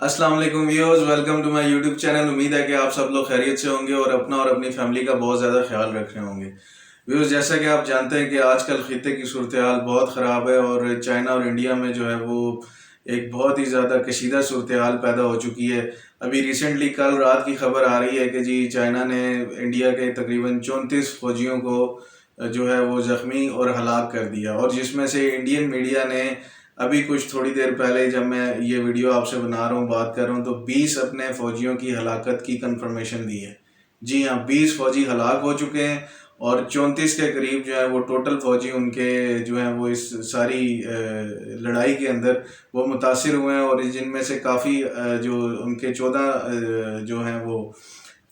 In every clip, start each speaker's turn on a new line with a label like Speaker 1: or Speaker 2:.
Speaker 1: अस्सलाम वालेकुम viewers, welcome to my YouTube channel. उम्मीद है कि आप सब लोग खैरियत से होंगे और अपना और अपनी फैमिली का बहुत ज़्यादा ख्याल रख रहे होंगे। व्यूअर्स, जैसा कि आप जानते हैं कि आजकल खित्ते की सूरत हाल बहुत ख़राब है और चाइना और इंडिया में जो है वो एक बहुत ही ज़्यादा कशीदा सूरत हाल पैदा हो चुकी है। अभी रिसेंटली कल रात की खबर आ रही है कि जी चाइना ने इंडिया के तकरीबन 34 फौजियों को जो है वो ज़ख्मी और हलाक कर दिया, और जिसमें से इंडियन मीडिया ने अभी कुछ थोड़ी देर पहले, जब मैं ये वीडियो आपसे बना रहा हूँ, बात कर रहा हूँ, तो 20 अपने फौजियों की हलाकत की कंफर्मेशन दी है। जी हाँ, 20 फौजी हलाक हो चुके हैं और 34 के करीब जो है वो टोटल फौजी उनके जो हैं वो इस सारी लड़ाई के अंदर वो मुतासिर हुए हैं, और जिनमें से काफ़ी जो उनके 14 जो हैं वो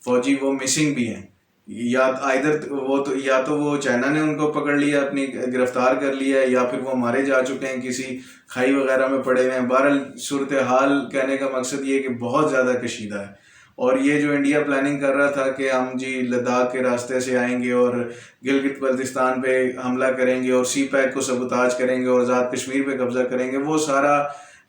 Speaker 1: फौजी वो मिसिंग भी हैं। या आइदर वो तो या तो वो चाइना ने उनको पकड़ लिया, अपनी गिरफ्तार कर लिया है, या फिर वो मारे जा चुके हैं, किसी खाई वगैरह में पड़े हुए हैं। बहरहाल सूरत हाल कहने का मकसद ये है कि बहुत ज़्यादा कशीदा है। और ये जो इंडिया प्लानिंग कर रहा था कि हम जी लद्दाख के रास्ते से आएंगे और गिलगित बल्तिस्तान पे हमला करेंगे और सी पैक को सबुताज करेंगे और आज़ाद कश्मीर पे कब्जा करेंगे, वो सारा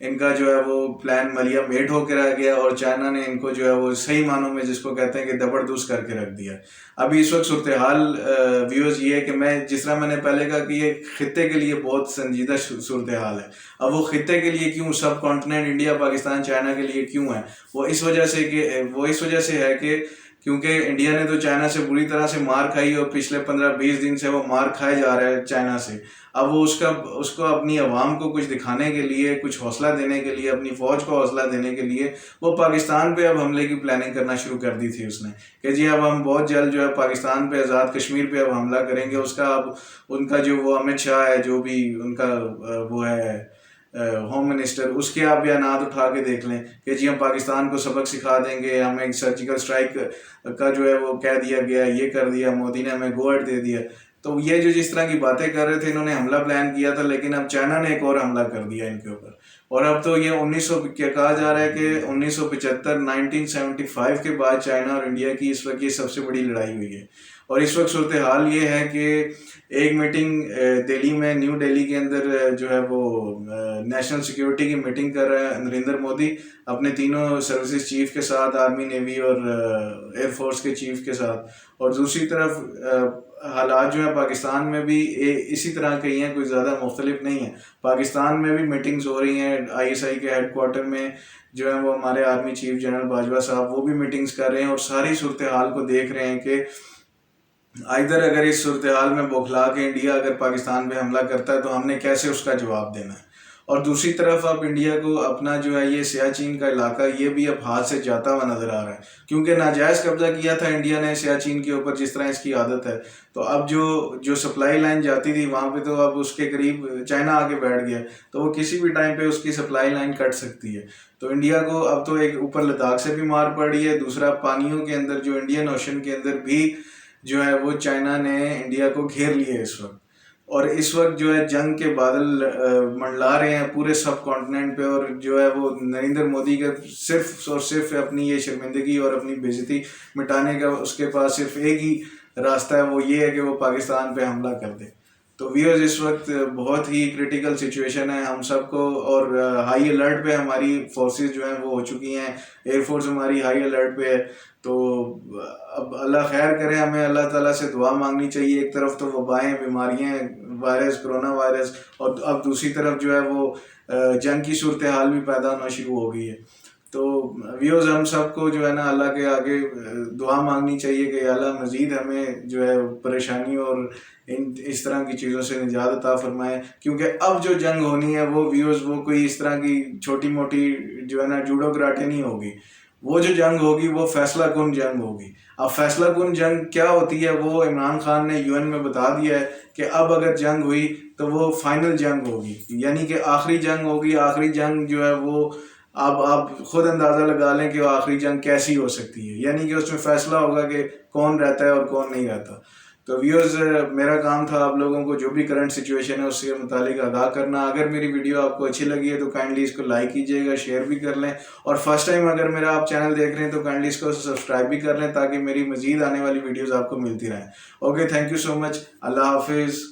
Speaker 1: इनका जो है वो प्लान मलिया मेट होकर रह गया, और चाइना ने इनको जो है वो सही मानों में जिसको कहते हैं कि दबरदूस करके रख दिया। अभी इस वक्त सूरत हाल व्यूअर्स ये है कि मैं जिस तरह मैंने पहले कहा कि ये खित्ते के लिए बहुत संजीदा सूरत हाल है। अब वो खित्ते के लिए क्यों, सब कॉन्टिनेंट इंडिया पाकिस्तान चाइना के लिए क्यों है, वो इस वजह से है कि क्योंकि इंडिया ने तो चाइना से बुरी तरह से मार खाई, और पिछले 15-20 दिन से वो मार खाए जा रहा है चाइना से। अब वो उसको अपनी आवाम को कुछ दिखाने के लिए, कुछ हौसला देने के लिए, अपनी फ़ौज को हौसला देने के लिए वो पाकिस्तान पे अब हमले की प्लानिंग करना शुरू कर दी थी उसने, कि जी अब हम बहुत जल्द जो है पाकिस्तान पे, आज़ाद कश्मीर पे अब हमला करेंगे। उसका अब उनका जो वो अमित शाह है, जो भी उनका वो है होम मिनिस्टर, उसके आप बयानात उठा के देख लें कि जी हम पाकिस्तान को सबक सिखा देंगे, हमें सर्जिकल स्ट्राइक का जो है वो कह दिया गया, ये कर दिया, मोदी ने हमें गो अहेड दे दिया। तो ये जो जिस तरह की बातें कर रहे थे, इन्होंने हमला प्लान किया था, लेकिन अब चाइना ने एक और हमला कर दिया इनके ऊपर। और अब तो ये 1900 क्या कहा जा रहा है कि 1975 1975 के बाद चाइना और इंडिया की इस वक्त ये सबसे बड़ी लड़ाई हुई है। और इस वक्त सूरत हाल ये है कि एक मीटिंग दिल्ली में, न्यू दिल्ली के अंदर जो है वो नेशनल सिक्योरिटी की मीटिंग कर रहा है नरेंद्र मोदी अपने तीनों सर्विसेज चीफ के साथ, आर्मी, नेवी और एयरफोर्स के चीफ के साथ। और दूसरी तरफ हालात जो है पाकिस्तान में भी इसी तरह के ही हैं, कोई ज़्यादा मुख्तलिफ नहीं है। पाकिस्तान में भी मीटिंग्स हो रही हैं, ISI के हेडक्वार्टर में जो है वो हमारे आर्मी चीफ जनरल बाजवा साहब वो भी मीटिंग्स कर रहे हैं, और सारी सूरत हाल को देख रहे हैं कि इधर अगर इस सूरत हाल में बौखला के इंडिया अगर पाकिस्तान पे हमला करता है तो हमने कैसे उसका जवाब देना है। और दूसरी तरफ अब इंडिया को अपना जो है ये सियाचिन का इलाका, ये भी अब हाथ से जाता हुआ नज़र आ रहा है, क्योंकि नाजायज़ कब्जा किया था इंडिया ने सियाचिन के ऊपर, जिस तरह इसकी आदत है। तो अब जो सप्लाई लाइन जाती थी वहाँ पे, तो अब उसके करीब चाइना आके बैठ गया, तो वो किसी भी टाइम पे उसकी सप्लाई लाइन कट सकती है। तो इंडिया को अब तो एक ऊपर लद्दाख से भी मार पड़ रही है, दूसरा पानियों के अंदर, जो इंडियन ओशन के अंदर भी जो है वो चाइना ने इंडिया को घेर लिया है इस वक्त। और इस वक्त जो है जंग के बादल मंडला रहे हैं पूरे सब कॉन्टिनेंट पे, और जो है वो नरेंद्र मोदी का सिर्फ और सिर्फ अपनी ये शर्मिंदगी और अपनी बेइज्जती मिटाने का उसके पास सिर्फ एक ही रास्ता है, वो ये है कि वो पाकिस्तान पे हमला कर दे। तो व्यूअर्स, इस वक्त बहुत ही क्रिटिकल सिचुएशन है हम सबको, और हाई अलर्ट पे हमारी फोर्सेस जो हैं वो हो चुकी हैं। एयरफोर्स हमारी हाई अलर्ट पे है। तो अब अल्लाह खैर करे, हमें अल्लाह ताला से दुआ मांगनी चाहिए। एक तरफ तो वबाएं, बीमारियां, वायरस, कोरोना वायरस, और अब दूसरी तरफ जो है वो जंग की सूरत हाल भी पैदा होना शुरू हो गई है। तो व्यूअर्स, हम सबको जो है ना अल्लाह के आगे दुआ मांगनी चाहिए कि अल्लाह मज़ीद हमें जो है परेशानी और इस तरह की चीज़ों से निजात अता फरमाए, क्योंकि अब जो जंग होनी है वो व्यूअर्स वो कोई इस तरह की छोटी मोटी जो है ना जूडो कराटे नहीं होगी। वो जो जंग होगी वो फैसला कुन जंग होगी। अब फैसला कुन जंग क्या होती है वो इमरान खान ने UN में बता दिया है कि अब अगर जंग हुई तो वो फाइनल जंग होगी, यानी कि आखिरी जंग होगी। आखिरी जंग जो है वो अब आप खुद अंदाज़ा लगा लें कि वो आखिरी जंग कैसी हो सकती है, यानी कि उसमें फैसला होगा कि कौन रहता है और कौन नहीं रहता। तो व्यूअर्स, मेरा काम था आप लोगों को जो भी करंट सिचुएशन है उसके मुतालिक आगाह करना। अगर मेरी वीडियो आपको अच्छी लगी है तो काइंडली इसको लाइक कीजिएगा, शेयर भी कर लें, और फर्स्ट टाइम अगर मेरा आप चैनल देख रहे हैं तो काइंडली इसको सब्सक्राइब भी कर लें, ताकि मेरी मज़ीद आने वाली वीडियोज़ आपको मिलती रहें। Okay, thank you so much. Allah हाफिज़।